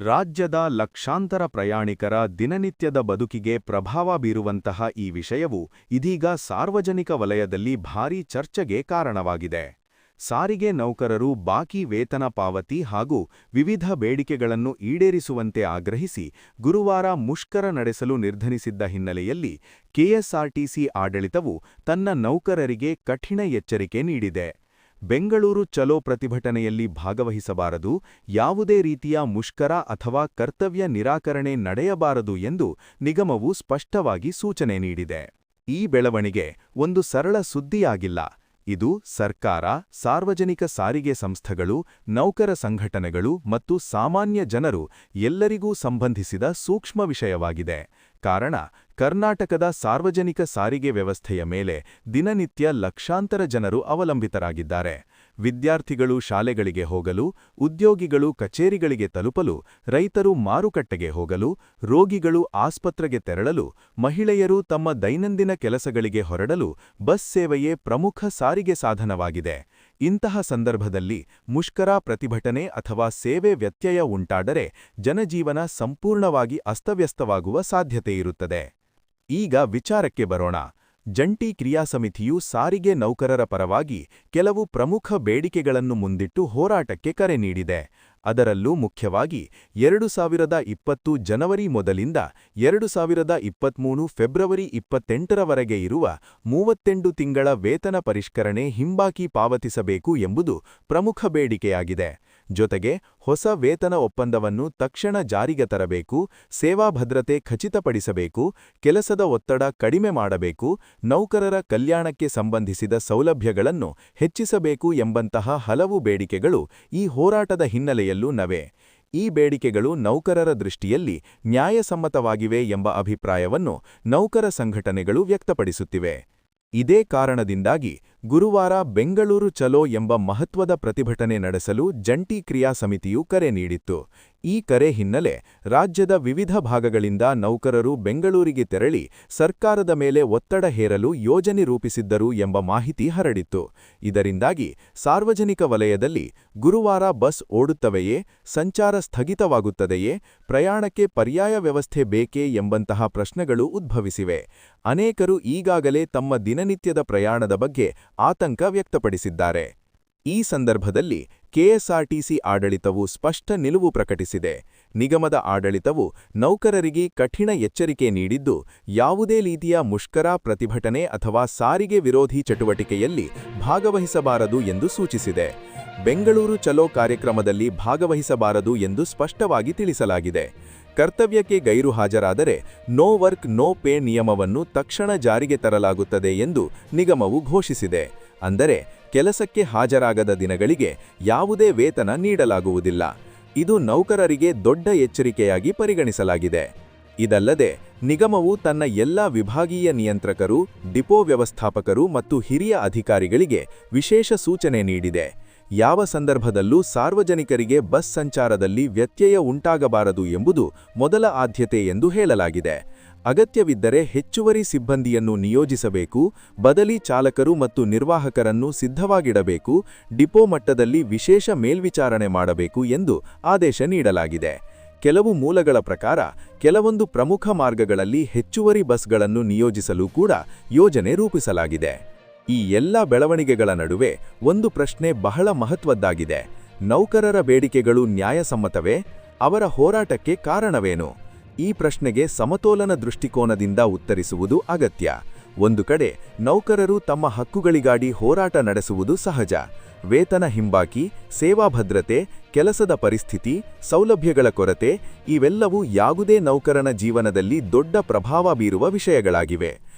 ರಾಜ್ಯದ ಲಕ್ಷಾಂತರ ಪ್ರಯಾಣಿಕರ ದಿನನಿತ್ಯದ ಬದುಕಿಗೆ ಪ್ರಭಾವ ಬೀರುವಂತಹ ಈ ವಿಷಯವು ಇದೀಗ ಸಾರ್ವಜನಿಕ ವಲಯದಲ್ಲಿ ಭಾರೀ ಚರ್ಚೆಗೆ ಕಾರಣವಾಗಿದೆ. ಸಾರಿಗೆ ನೌಕರರು ಬಾಕಿ ವೇತನ ಪಾವತಿ ಹಾಗೂ ವಿವಿಧ ಬೇಡಿಕೆಗಳನ್ನು ಈಡೇರಿಸುವಂತೆ ಆಗ್ರಹಿಸಿ ಗುರುವಾರ ಮುಷ್ಕರ ನಡೆಸಲು ನಿರ್ಧರಿಸಿದ್ದ ಹಿನ್ನೆಲೆಯಲ್ಲಿ ಕೆಎಸ್ಆರ್ಟಿಸಿ ಆಡಳಿತವು ತನ್ನ ನೌಕರರಿಗೆ ಕಠಿಣ ಎಚ್ಚರಿಕೆ ನೀಡಿದೆ. ಬೆಂಗಳೂರು ಚಲೋ ಪ್ರತಿಭಟನೆಯಲ್ಲಿ ಭಾಗವಹಿಸಬಾರದು, ಯಾವುದೇ ರೀತಿಯ ಮುಷ್ಕರ ಅಥವಾ ಕರ್ತವ್ಯ ನಿರಾಕರಣೆ ನಡೆಯಬಾರದು ಎಂದು ನಿಗಮವು ಸ್ಪಷ್ಟವಾಗಿ ಸೂಚನೆ ನೀಡಿದೆ. ಈ ಬೆಳವಣಿಗೆ ಒಂದು ಸರಳ ಸುದ್ದಿಯಾಗಿಲ್ಲ. ಇದು ಸರ್ಕಾರ, ಸಾರ್ವಜನಿಕ ಸಾರಿಗೆ ಸಂಸ್ಥೆಗಳು, ನೌಕರ ಸಂಘಟನೆಗಳು ಮತ್ತು ಸಾಮಾನ್ಯ ಜನರು ಎಲ್ಲರಿಗೂ ಸಂಬಂಧಿಸಿದ ಸೂಕ್ಷ್ಮ ವಿಷಯವಾಗಿದೆ. ಕಾರಣ, ಕರ್ನಾಟಕದ ಸಾರ್ವಜನಿಕ ಸಾರಿಗೆ ವ್ಯವಸ್ಥೆಯ ಮೇಲೆ ದಿನನಿತ್ಯ ಲಕ್ಷಾಂತರ ಜನರು ಅವಲಂಬಿತರಾಗಿದ್ದಾರೆ. ವಿದ್ಯಾರ್ಥಿಗಳು ಶಾಲೆಗಳಿಗೆ ಹೋಗಲು, ಉದ್ಯೋಗಿಗಳು ಕಚೇರಿಗಳಿಗೆ ತಲುಪಲು, ರೈತರು ಮಾರುಕಟ್ಟೆಗೆ ಹೋಗಲು, ರೋಗಿಗಳು ಆಸ್ಪತ್ರೆಗೆ ತೆರಳಲು, ಮಹಿಳೆಯರು ತಮ್ಮ ದೈನಂದಿನ ಕೆಲಸಗಳಿಗೆ ಹೊರಡಲು ಬಸ್ ಸೇವೆಯೇ ಪ್ರಮುಖ ಸಾರಿಗೆ ಸಾಧನವಾಗಿದೆ. ಇಂತಹ ಸಂದರ್ಭದಲ್ಲಿ ಮುಷ್ಕರ, ಪ್ರತಿಭಟನೆ ಅಥವಾ ಸೇವೆ ವ್ಯತ್ಯಯ ಉಂಟಾದರೆ ಜನಜೀವನ ಸಂಪೂರ್ಣವಾಗಿ ಅಸ್ತವ್ಯಸ್ತವಾಗುವ ಸಾಧ್ಯತೆಯಿರುತ್ತದೆ. ಈಗ ವಿಚಾರಕ್ಕೆ ಬರೋಣ. ಜಂಟಿ ಕ್ರಿಯಾ ಸಮಿತಿಯು ಸಾರಿಗೆ ನೌಕರರ ಪರವಾಗಿ ಕೆಲವು ಪ್ರಮುಖ ಬೇಡಿಕೆಗಳನ್ನು ಮುಂದಿಟ್ಟು ಹೋರಾಟಕ್ಕೆ ಕರೆ ನೀಡಿದೆ. ಅದರಲ್ಲೂ ಮುಖ್ಯವಾಗಿ 2020 ಜನವರಿ ಮೊದಲಿಂದ 2023 ಫೆಬ್ರವರಿ 28ರವರೆಗೆ ಇರುವ 38 ತಿಂಗಳ ವೇತನ ಪರಿಷ್ಕರಣೆ ಹಿಂಬಾಕಿ ಪಾವತಿಸಬೇಕು ಎಂಬುದು ಪ್ರಮುಖ ಬೇಡಿಕೆಯಾಗಿದೆ. ಜೊತೆಗೆ ಹೊಸ ವೇತನ ಒಪ್ಪಂದವನ್ನು ತಕ್ಷಣ ಜಾರಿಗೆ ತರಬೇಕು, ಸೇವಾ ಭದ್ರತೆ ಖಚಿತಪಡಿಸಬೇಕು, ಕೆಲಸದ ಒತ್ತಡ ಕಡಿಮೆ ಮಾಡಬೇಕು, ನೌಕರರ ಕಲ್ಯಾಣಕ್ಕೆ ಸಂಬಂಧಿಸಿದ ಸೌಲಭ್ಯಗಳನ್ನು ಹೆಚ್ಚಿಸಬೇಕು ಎಂಬಂತಹ ಹಲವು ಬೇಡಿಕೆಗಳು ಈ ಹೋರಾಟದ ಹಿನ್ನೆಲೆಯಲ್ಲೂ ನವೆ. ಈ ಬೇಡಿಕೆಗಳು ನೌಕರರ ದೃಷ್ಟಿಯಲ್ಲಿ ನ್ಯಾಯಸಮ್ಮತವಾಗಿವೆ ಎಂಬ ಅಭಿಪ್ರಾಯವನ್ನು ನೌಕರ ಸಂಘಟನೆಗಳು ವ್ಯಕ್ತಪಡಿಸುತ್ತಿವೆ. ಇದೇ ಕಾರಣದಿಂದಾಗಿ ಗುರುವಾರ ಬೆಂಗಳೂರು ಚಲೋ ಎಂಬ ಮಹತ್ವದ ಪ್ರತಿಭಟನೆ ನಡೆಸಲು ಜಂಟಿ ಕ್ರಿಯಾ ಸಮಿತಿಯು ಕರೆ ನೀಡಿತ್ತು. ಈ ಕರೆ ಹಿನ್ನೆಲೆ ರಾಜ್ಯದ ವಿವಿಧ ಭಾಗಗಳಿಂದ ನೌಕರರು ಬೆಂಗಳೂರಿಗೆ ತೆರಳಿ ಸರ್ಕಾರದ ಮೇಲೆ ಒತ್ತಡ ಹೇರಲು ಯೋಜನೆ ರೂಪಿಸಿದ್ದರು ಎಂಬ ಮಾಹಿತಿ ಹರಡಿತ್ತು. ಇದರಿಂದಾಗಿ ಸಾರ್ವಜನಿಕ ವಲಯದಲ್ಲಿ ಗುರುವಾರ ಬಸ್ ಓಡುತ್ತವೆಯೇ, ಸಂಚಾರ ಸ್ಥಗಿತವಾಗುತ್ತದೆಯೇ, ಪ್ರಯಾಣಕ್ಕೆ ಪರ್ಯಾಯ ವ್ಯವಸ್ಥೆ ಬೇಕೇ ಎಂಬಂತಹ ಪ್ರಶ್ನೆಗಳು ಉದ್ಭವಿಸಿವೆ. ಅನೇಕರು ಈಗಾಗಲೇ ತಮ್ಮ ದಿನನಿತ್ಯದ ಪ್ರಯಾಣದ ಬಗ್ಗೆ ಆತಂಕ ವ್ಯಕ್ತಪಡಿಸಿದ್ದಾರೆ. ಈ ಸಂದರ್ಭದಲ್ಲಿ ಕೆಎಸ್ಆರ್ಟಿಸಿ ಆಡಳಿತವು ಸ್ಪಷ್ಟ ನಿಲುವು ಪ್ರಕಟಿಸಿದೆ. ನಿಗಮದ ಆಡಳಿತವು ನೌಕರರಿಗೆ ಕಠಿಣ ಎಚ್ಚರಿಕೆ ನೀಡಿದ್ದು, ಯಾವುದೇ ರೀತಿಯ ಮುಷ್ಕರ, ಪ್ರತಿಭಟನೆ ಅಥವಾ ಸಾರಿಗೆ ವಿರೋಧಿ ಚಟುವಟಿಕೆಯಲ್ಲಿ ಭಾಗವಹಿಸಬಾರದು ಎಂದು ಸೂಚಿಸಿದೆ. ಬೆಂಗಳೂರು ಚಲೋ ಕಾರ್ಯಕ್ರಮದಲ್ಲಿ ಭಾಗವಹಿಸಬಾರದು ಎಂದು ಸ್ಪಷ್ಟವಾಗಿ ತಿಳಿಸಲಾಗಿದೆ. ಕರ್ತವ್ಯಕ್ಕೆ ಗೈರು ಹಾಜರಾದರೆ ನೋ ವರ್ಕ್ ನೋ ಪೇ ನಿಯಮವನ್ನು ತಕ್ಷಣ ಜಾರಿಗೆ ತರಲಾಗುತ್ತದೆ ಎಂದು ನಿಗಮವು ಘೋಷಿಸಿದೆ. ಅಂದರೆ ಕೆಲಸಕ್ಕೆ ಹಾಜರಾಗದ ದಿನಗಳಿಗೆ ಯಾವುದೇ ವೇತನ ನೀಡಲಾಗುವುದಿಲ್ಲ. ಇದು ನೌಕರರಿಗೆ ದೊಡ್ಡ ಎಚ್ಚರಿಕೆಯಾಗಿ ಪರಿಗಣಿಸಲಾಗಿದೆ. ಇದಲ್ಲದೆ ನಿಗಮವು ತನ್ನ ಎಲ್ಲಾ ವಿಭಾಗೀಯ ನಿಯಂತ್ರಕರು, ಡಿಪೋ ವ್ಯವಸ್ಥಾಪಕರು ಮತ್ತು ಹಿರಿಯ ಅಧಿಕಾರಿಗಳಿಗೆ ವಿಶೇಷ ಸೂಚನೆ ನೀಡಿದೆ. ಯಾವ ಸಂದರ್ಭದಲ್ಲೂ ಸಾರ್ವಜನಿಕರಿಗೆ ಬಸ್ ಸಂಚಾರದಲ್ಲಿ ವ್ಯತ್ಯಯ ಉಂಟಾಗಬಾರದು ಎಂಬುದು ಮೊದಲ ಆದ್ಯತೆ ಎಂದು ಹೇಳಲಾಗಿದೆ. ಅಗತ್ಯವಿದ್ದರೆ ಹೆಚ್ಚುವರಿ ಸಿಬ್ಬಂದಿಯನ್ನು ನಿಯೋಜಿಸಬೇಕು, ಬದಲಿ ಚಾಲಕರು ಮತ್ತು ನಿರ್ವಾಹಕರನ್ನು ಸಿದ್ಧವಾಗಿಡಬೇಕು, ಡಿಪೋ ಮಟ್ಟದಲ್ಲಿ ವಿಶೇಷ ಮೇಲ್ವಿಚಾರಣೆ ಮಾಡಬೇಕು ಎಂದು ಆದೇಶ ನೀಡಲಾಗಿದೆ. ಕೆಲವು ಮೂಲಗಳ ಪ್ರಕಾರ ಕೆಲವೊಂದು ಪ್ರಮುಖ ಮಾರ್ಗಗಳಲ್ಲಿ ಹೆಚ್ಚುವರಿ ಬಸ್ಗಳನ್ನು ನಿಯೋಜಿಸಲು ಕೂಡ ಯೋಜನೆ ರೂಪಿಸಲಾಗಿದೆ. ಈ ಎಲ್ಲ ಬೆಳವಣಿಗೆಗಳ ನಡುವೆ ಒಂದು ಪ್ರಶ್ನೆ ಬಹಳ ಮಹತ್ವದ್ದಾಗಿದೆ. ನೌಕರರ ಬೇಡಿಕೆಗಳು ನ್ಯಾಯಸಮ್ಮತವೇ? ಅವರ ಹೋರಾಟಕ್ಕೆ ಕಾರಣವೇನು? ಈ ಪ್ರಶ್ನೆಗೆ ಸಮತೋಲನ ದೃಷ್ಟಿಕೋನದಿಂದ ಉತ್ತರಿಸುವುದು ಅಗತ್ಯ. ಒಂದು ಕಡೆ ನೌಕರರು ತಮ್ಮ ಹಕ್ಕುಗಳಿಗಾಗಿ ಹೋರಾಟ ನಡೆಸುವುದು ಸಹಜ. ವೇತನ ಹಿಂಬಾಕಿ, ಸೇವಾ ಭದ್ರತೆ, ಕೆಲಸದ ಪರಿಸ್ಥಿತಿ, ಸೌಲಭ್ಯಗಳ ಕೊರತೆ ಇವೆಲ್ಲವೂ ಯಾವುದೇ ನೌಕರನ ಜೀವನದಲ್ಲಿ ದೊಡ್ಡ ಪ್ರಭಾವ ಬೀರುವ ವಿಷಯಗಳಾಗಿವೆ.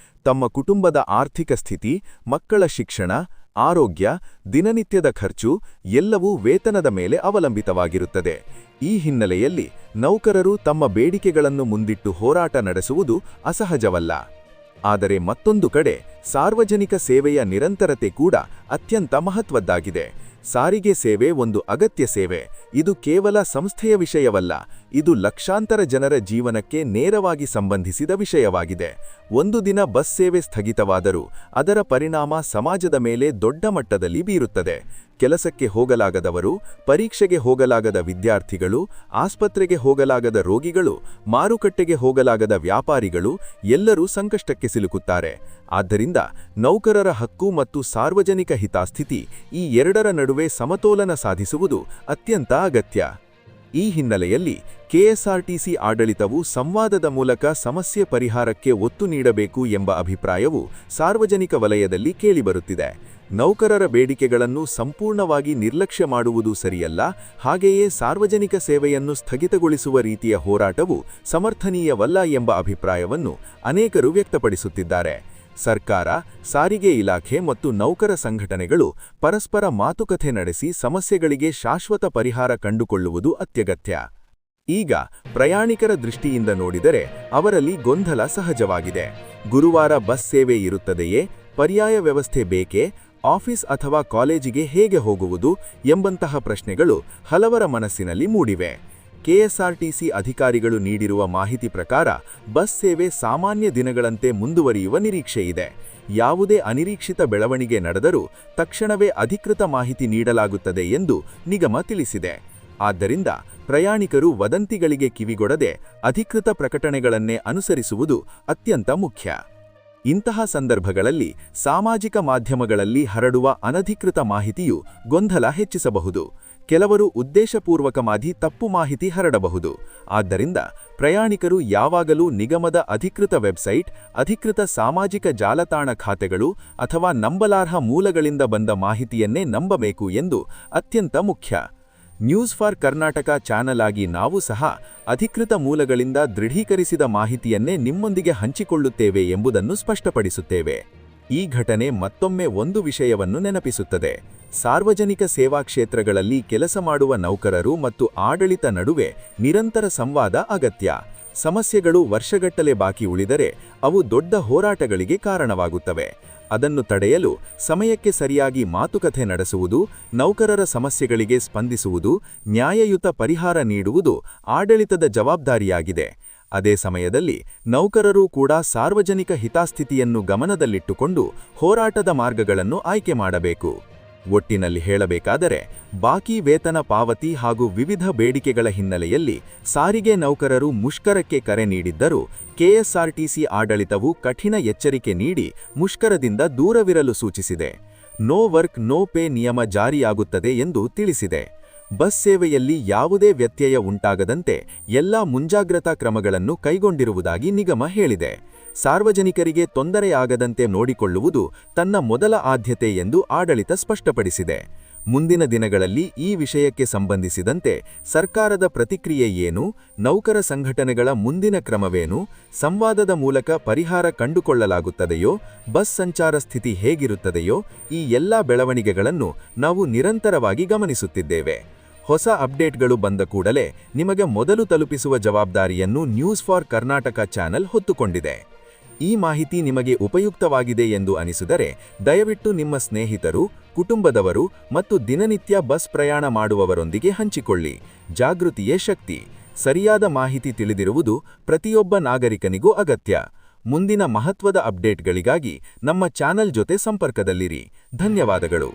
ತಮ್ಮ ಕುಟುಂಬದ ಆರ್ಥಿಕ ಸ್ಥಿತಿ, ಮಕ್ಕಳ ಶಿಕ್ಷಣ, ಆರೋಗ್ಯ, ದಿನನಿತ್ಯದ ಖರ್ಚು ಎಲ್ಲವೂ ವೇತನದ ಮೇಲೆ ಅವಲಂಬಿತವಾಗಿರುತ್ತದೆ. ಈ ಹಿನ್ನೆಲೆಯಲ್ಲಿ ನೌಕರರು ತಮ್ಮ ಬೇಡಿಕೆಗಳನ್ನು ಮುಂದಿಟ್ಟು ಹೋರಾಟ ನಡೆಸುವುದು ಅಸಹಜವಲ್ಲ. ಆದರೆ ಮತ್ತೊಂದು ಕಡೆ ಸಾರ್ವಜನಿಕ ಸೇವೆಯ ನಿರಂತರತೆ ಕೂಡ ಅತ್ಯಂತ ಮಹತ್ವದ್ದಾಗಿದೆ. ಸಾರಿಗೆ ಸೇವೆ ಒಂದು ಅಗತ್ಯ ಸೇವೆ. ಇದು ಕೇವಲ ಸಂಸ್ಥೆಯ ವಿಷಯವಲ್ಲ, ಇದು ಲಕ್ಷಾಂತರ ಜನರ ಜೀವನಕ್ಕೆ ನೇರವಾಗಿ ಸಂಬಂಧಿಸಿದ ವಿಷಯವಾಗಿದೆ. ಒಂದು ದಿನ ಬಸ್ ಸೇವೆ ಸ್ಥಗಿತವಾದರೂ ಅದರ ಪರಿಣಾಮ ಸಮಾಜದ ಮೇಲೆ ದೊಡ್ಡ ಮಟ್ಟದಲ್ಲಿ ಬೀರುತ್ತದೆ. ಕೆಲಸಕ್ಕೆ ಹೋಗಲಾಗದವರು, ಪರೀಕ್ಷೆಗೆ ಹೋಗಲಾಗದ ವಿದ್ಯಾರ್ಥಿಗಳು, ಆಸ್ಪತ್ರೆಗೆ ಹೋಗಲಾಗದ ರೋಗಿಗಳು, ಮಾರುಕಟ್ಟೆಗೆ ಹೋಗಲಾಗದ ವ್ಯಾಪಾರಿಗಳು ಎಲ್ಲರೂ ಸಂಕಷ್ಟಕ್ಕೆ ಸಿಲುಕುತ್ತಾರೆ. ಆದ್ದರಿಂದ ನೌಕರರ ಹಕ್ಕು ಮತ್ತು ಸಾರ್ವಜನಿಕ ಹಿತಾಸ್ಥಿತಿ ಈ ಎರಡರ ನಡುವೆ ಸಮತೋಲನ ಸಾಧಿಸುವುದು ಅತ್ಯಂತ ಅಗತ್ಯ. ಈ ಹಿನ್ನೆಲೆಯಲ್ಲಿ ಕೆಎಸ್ಆರ್ಟಿಸಿ ಆಡಳಿತವು ಸಂವಾದದ ಮೂಲಕ ಸಮಸ್ಯೆ ಪರಿಹಾರಕ್ಕೆ ಒತ್ತು ನೀಡಬೇಕು ಎಂಬ ಅಭಿಪ್ರಾಯವು ಸಾರ್ವಜನಿಕ ವಲಯದಲ್ಲಿ ಕೇಳಿಬರುತ್ತಿದೆ. ನೌಕರರ ಬೇಡಿಕೆಗಳನ್ನು ಸಂಪೂರ್ಣವಾಗಿ ನಿರ್ಲಕ್ಷ್ಯ ಮಾಡುವುದು ಸರಿಯಲ್ಲ, ಹಾಗೆಯೇ ಸಾರ್ವಜನಿಕ ಸೇವೆಯನ್ನು ಸ್ಥಗಿತಗೊಳಿಸುವ ರೀತಿಯ ಹೋರಾಟವು ಸಮರ್ಥನೀಯವಲ್ಲ ಎಂಬ ಅಭಿಪ್ರಾಯವನ್ನು ಅನೇಕರು ವ್ಯಕ್ತಪಡಿಸುತ್ತಿದ್ದಾರೆ. ಸರ್ಕಾರ, ಸಾರಿಗೆ ಇಲಾಖೆ ಮತ್ತು ನೌಕರ ಸಂಘಟನೆಗಳು ಪರಸ್ಪರ ಮಾತುಕತೆ ನಡೆಸಿ ಸಮಸ್ಯೆಗಳಿಗೆ ಶಾಶ್ವತ ಪರಿಹಾರ ಕಂಡುಕೊಳ್ಳುವುದು ಅತ್ಯಗತ್ಯ. ಈಗ ಪ್ರಯಾಣಿಕರ ದೃಷ್ಟಿಯಿಂದ ನೋಡಿದರೆ ಅವರಲ್ಲಿ ಗೊಂದಲ ಸಹಜವಾಗಿದೆ. ಗುರುವಾರ ಬಸ್ ಸೇವೆ ಇರುತ್ತದೆಯೇ? ಪರ್ಯಾಯ ವ್ಯವಸ್ಥೆ ಬೇಕೇ? ಆಫೀಸ್ ಅಥವಾ ಕಾಲೇಜಿಗೆ ಹೇಗೆ ಹೋಗುವುದು ಎಂಬಂತಹ ಪ್ರಶ್ನೆಗಳು ಹಲವರ ಮನಸ್ಸಿನಲ್ಲಿ ಮೂಡಿವೆ. ಕೆಎಸ್ಆರ್ಟಿಸಿ ಅಧಿಕಾರಿಗಳು ನೀಡಿರುವ ಮಾಹಿತಿ ಪ್ರಕಾರ ಬಸ್ ಸೇವೆ ಸಾಮಾನ್ಯ ದಿನಗಳಂತೆ ಮುಂದುವರಿಯುವ ನಿರೀಕ್ಷೆಯಿದೆ. ಯಾವುದೇ ಅನಿರೀಕ್ಷಿತ ಬೆಳವಣಿಗೆ ನಡೆದರೂ ತಕ್ಷಣವೇ ಅಧಿಕೃತ ಮಾಹಿತಿ ನೀಡಲಾಗುತ್ತದೆ ಎಂದು ನಿಗಮ ತಿಳಿಸಿದೆ. ಆದ್ದರಿಂದ ಪ್ರಯಾಣಿಕರು ವದಂತಿಗಳಿಗೆ ಕಿವಿಗೊಡದೆ ಅಧಿಕೃತ ಪ್ರಕಟಣೆಗಳನ್ನೇ ಅನುಸರಿಸುವುದು ಅತ್ಯಂತ ಮುಖ್ಯ. ಇಂತಹ ಸಂದರ್ಭಗಳಲ್ಲಿ ಸಾಮಾಜಿಕ ಮಾಧ್ಯಮಗಳಲ್ಲಿ ಹರಡುವ ಅನಧಿಕೃತ ಮಾಹಿತಿಯು ಗೊಂದಲ ಹೆಚ್ಚಿಸಬಹುದು. ಕೆಲವರು ಉದ್ದೇಶಪೂರ್ವಕವಾಗಿ ತಪ್ಪು ಮಾಹಿತಿ ಹರಡಬಹುದು. ಆದ್ದರಿಂದ ಪ್ರಯಾಣಿಕರು ಯಾವಾಗಲೂ ನಿಗಮದ ಅಧಿಕೃತ ವೆಬ್ಸೈಟ್, ಅಧಿಕೃತ ಸಾಮಾಜಿಕ ಜಾಲತಾಣ ಖಾತೆಗಳು ಅಥವಾ ನಂಬಲಾರ್ಹ ಮೂಲಗಳಿಂದ ಬಂದ ಮಾಹಿತಿಯನ್ನೇ ನಂಬಬೇಕು ಎಂದು ಅತ್ಯಂತ ಮುಖ್ಯ. ನ್ಯೂಸ್ ಫಾರ್ ಕರ್ನಾಟಕ ಚಾನೆಲ್ ಆಗಿ ನಾವು ಸಹ ಅಧಿಕೃತ ಮೂಲಗಳಿಂದ ದೃಢೀಕರಿಸಿದ ಮಾಹಿತಿಯನ್ನೇ ನಿಮ್ಮೊಂದಿಗೆ ಹಂಚಿಕೊಳ್ಳುತ್ತೇವೆ ಎಂಬುದನ್ನು ಸ್ಪಷ್ಟಪಡಿಸುತ್ತೇವೆ. ಈ ಘಟನೆ ಮತ್ತೊಮ್ಮೆ ಒಂದು ವಿಷಯವನ್ನು ನೆನಪಿಸುತ್ತದೆ. ಸಾರ್ವಜನಿಕ ಸೇವಾ ಕ್ಷೇತ್ರಗಳಲ್ಲಿ ಕೆಲಸ ಮಾಡುವ ನೌಕರರು ಮತ್ತು ಆಡಳಿತ ನಡುವೆ ನಿರಂತರ ಸಂವಾದ ಅಗತ್ಯ. ಸಮಸ್ಯೆಗಳು ವರ್ಷಗಟ್ಟಲೆ ಬಾಕಿ ಉಳಿದರೆ ಅವು ದೊಡ್ಡ ಹೋರಾಟಗಳಿಗೆ ಕಾರಣವಾಗುತ್ತವೆ. ಅದನ್ನು ತಡೆಯಲು ಸಮಯಕ್ಕೆ ಸರಿಯಾಗಿ ಮಾತುಕತೆ ನಡೆಸುವುದು, ನೌಕರರ ಸಮಸ್ಯೆಗಳಿಗೆ ಸ್ಪಂದಿಸುವುದು, ನ್ಯಾಯಯುತ ಪರಿಹಾರ ನೀಡುವುದು ಆಡಳಿತದ ಜವಾಬ್ದಾರಿಯಾಗಿದೆ. ಅದೇ ಸಮಯದಲ್ಲಿ ನೌಕರರು ಕೂಡ ಸಾರ್ವಜನಿಕ ಹಿತಾಸ್ಥಿತಿಯನ್ನು ಗಮನದಲ್ಲಿಟ್ಟುಕೊಂಡು ಹೋರಾಟದ ಮಾರ್ಗಗಳನ್ನು ಆಯ್ಕೆ ಮಾಡಬೇಕು. ಒಟ್ಟಿನಲ್ಲಿ ಹೇಳಬೇಕಾದರೆ, ಬಾಕಿ ವೇತನ ಪಾವತಿ ಹಾಗೂ ವಿವಿಧ ಬೇಡಿಕೆಗಳ ಹಿನ್ನೆಲೆಯಲ್ಲಿ ಸಾರಿಗೆ ನೌಕರರು ಮುಷ್ಕರಕ್ಕೆ ಕರೆ ನೀಡಿದ್ದರೂ ಕೆಎಸ್ಆರ್ಟಿಸಿ ಆಡಳಿತವು ಕಠಿಣ ಎಚ್ಚರಿಕೆ ನೀಡಿ ಮುಷ್ಕರದಿಂದ ದೂರವಿರಲು ಸೂಚಿಸಿದೆ. ನೋ ವರ್ಕ್ ನೋ ಪೇ ನಿಯಮ ಜಾರಿಯಾಗುತ್ತದೆ ಎಂದು ತಿಳಿಸಿದೆ. ಬಸ್ ಸೇವೆಯಲ್ಲಿ ಯಾವುದೇ ವ್ಯತ್ಯಯ ಉಂಟಾಗದಂತೆ ಎಲ್ಲಾ ಮುಂಜಾಗ್ರತಾ ಕ್ರಮಗಳನ್ನು ಕೈಗೊಂಡಿರುವುದಾಗಿ ನಿಗಮ ಹೇಳಿದೆ. ಸಾರ್ವಜನಿಕರಿಗೆ ತೊಂದರೆಯಾಗದಂತೆ ನೋಡಿಕೊಳ್ಳುವುದು ತನ್ನ ಮೊದಲ ಆದ್ಯತೆ ಎಂದು ಆಡಳಿತ ಸ್ಪಷ್ಟಪಡಿಸಿದೆ. ಮುಂದಿನ ದಿನಗಳಲ್ಲಿ ಈ ವಿಷಯಕ್ಕೆ ಸಂಬಂಧಿಸಿದಂತೆ ಸರ್ಕಾರದ ಪ್ರತಿಕ್ರಿಯೆ ಏನು, ನೌಕರ ಸಂಘಟನೆಗಳ ಮುಂದಿನ ಕ್ರಮವೇನು, ಸಂವಾದದ ಮೂಲಕ ಪರಿಹಾರ ಕಂಡುಕೊಳ್ಳಲಾಗುತ್ತದೆಯೋ, ಬಸ್ ಸಂಚಾರ ಸ್ಥಿತಿ ಹೇಗಿರುತ್ತದೆಯೋ, ಈ ಎಲ್ಲಾ ಬೆಳವಣಿಗೆಗಳನ್ನು ನಾವು ನಿರಂತರವಾಗಿ ಗಮನಿಸುತ್ತಿದ್ದೇವೆ. ಹೊಸ ಅಪ್ಡೇಟ್ಗಳು ಬಂದ ಕೂಡಲೇ ನಿಮಗೆ ಮೊದಲು ತಲುಪಿಸುವ ಜವಾಬ್ದಾರಿಯನ್ನು ನ್ಯೂಸ್ ಫಾರ್ ಕರ್ನಾಟಕ ಚಾನೆಲ್ ಹೊತ್ತುಕೊಂಡಿದೆ. ಈ ಮಾಹಿತಿ ನಿಮಗೆ ಉಪಯುಕ್ತವಾಗಿದೆ ಎಂದು ಅನಿಸಿದರೆ ದಯವಿಟ್ಟು ನಿಮ್ಮ ಸ್ನೇಹಿತರು, ಕುಟುಂಬದವರು ಮತ್ತು ದಿನನಿತ್ಯ ಬಸ್ ಪ್ರಯಾಣ ಮಾಡುವವರೊಂದಿಗೆ ಹಂಚಿಕೊಳ್ಳಿ. ಜಾಗೃತಿಯೇ ಶಕ್ತಿ. ಸರಿಯಾದ ಮಾಹಿತಿ ತಿಳಿದಿರುವುದು ಪ್ರತಿಯೊಬ್ಬ ನಾಗರಿಕನಿಗೂ ಅಗತ್ಯ. ಮುಂದಿನ ಮಹತ್ವದ ಅಪ್ಡೇಟ್ಗಳಿಗಾಗಿ ನಮ್ಮ ಚಾನೆಲ್ ಜೊತೆ ಸಂಪರ್ಕದಲ್ಲಿರಿ. ಧನ್ಯವಾದಗಳು.